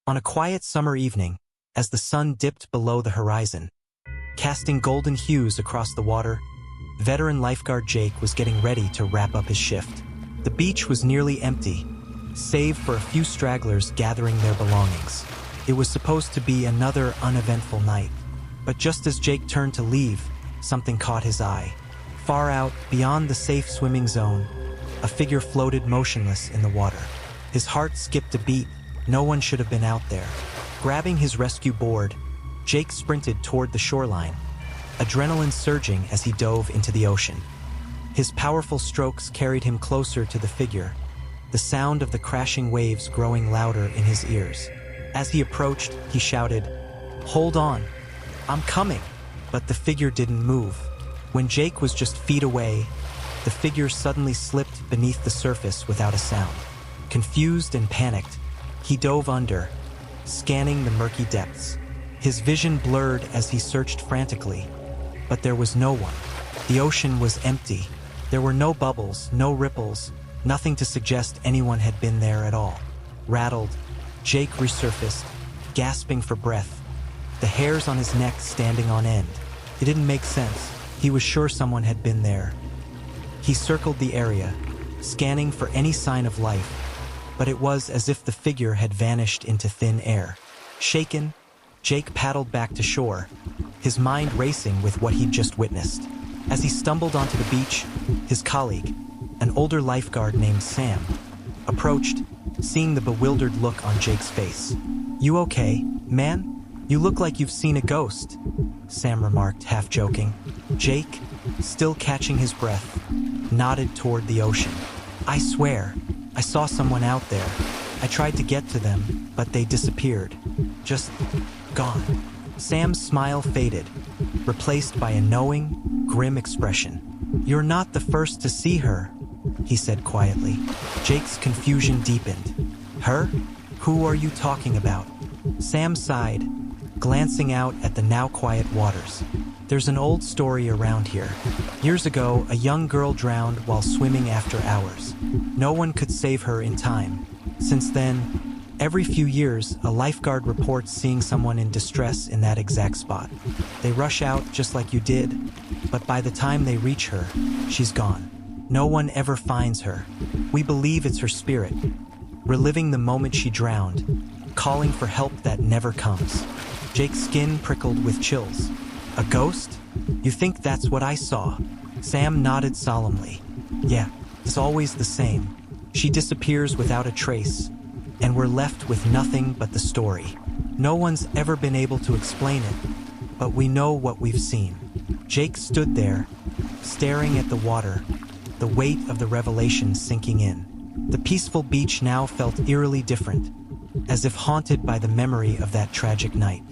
On a quiet summer evening, as the sun dipped below the horizon, casting golden hues across the water, veteran lifeguard Jake was getting ready to wrap up his shift. The beach was nearly empty, save for a few stragglers gathering their belongings. It was supposed to be another uneventful night, but just as Jake turned to leave, something caught his eye. Far out, beyond the safe swimming zone, a figure floated motionless in the water. His heart skipped a beat. No one should have been out there. Grabbing his rescue board, Jake sprinted toward the shoreline, adrenaline surging as he dove into the ocean. His powerful strokes carried him closer to the figure, the sound of the crashing waves growing louder in his ears. As he approached, he shouted, "Hold on, I'm coming!" But the figure didn't move. When Jake was just feet away, the figure suddenly slipped beneath the surface without a sound. Confused and panicked, he dove under, scanning the murky depths. His vision blurred as he searched frantically, but there was no one. The ocean was empty. There were no bubbles, no ripples, nothing to suggest anyone had been there at all. Rattled, Jake resurfaced, gasping for breath, the hairs on his neck standing on end. It didn't make sense. He was sure someone had been there. He circled the area, scanning for any sign of life, but it was as if the figure had vanished into thin air. Shaken, Jake paddled back to shore, his mind racing with what he'd just witnessed. As he stumbled onto the beach, his colleague, an older lifeguard named Sam, approached, seeing the bewildered look on Jake's face. "You okay, man? You look like you've seen a ghost," Sam remarked, half joking. Jake, still catching his breath, nodded toward the ocean. "I swear, I saw someone out there. I tried to get to them, but they disappeared. Just gone." Sam's smile faded, replaced by a knowing, grim expression. "You're not the first to see her," he said quietly. Jake's confusion deepened. "Her? Who are you talking about?" Sam sighed, glancing out at the now quiet waters. "There's an old story around here. Years ago, a young girl drowned while swimming after hours. No one could save her in time. Since then, every few years, a lifeguard reports seeing someone in distress in that exact spot. They rush out just like you did, but by the time they reach her, she's gone. No one ever finds her. We believe it's her spirit, reliving the moment she drowned, calling for help that never comes." Jake's skin prickled with chills. "A ghost? You think that's what I saw?" Sam nodded solemnly. "Yeah, it's always the same. She disappears without a trace, and we're left with nothing but the story. No one's ever been able to explain it, but we know what we've seen." Jake stood there, staring at the water, the weight of the revelation sinking in. The peaceful beach now felt eerily different, as if haunted by the memory of that tragic night.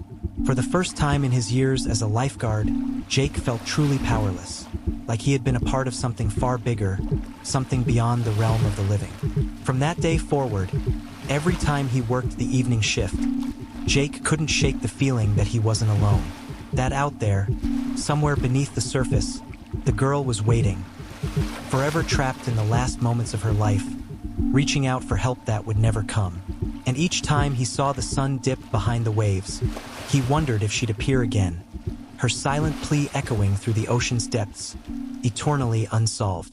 For the first time in his years as a lifeguard, Jake felt truly powerless, like he had been a part of something far bigger, something beyond the realm of the living. From that day forward, every time he worked the evening shift, Jake couldn't shake the feeling that he wasn't alone. That out there, somewhere beneath the surface, the girl was waiting, forever trapped in the last moments of her life, reaching out for help that would never come. And each time he saw the sun dip behind the waves, he wondered if she'd appear again, her silent plea echoing through the ocean's depths, eternally unsolved.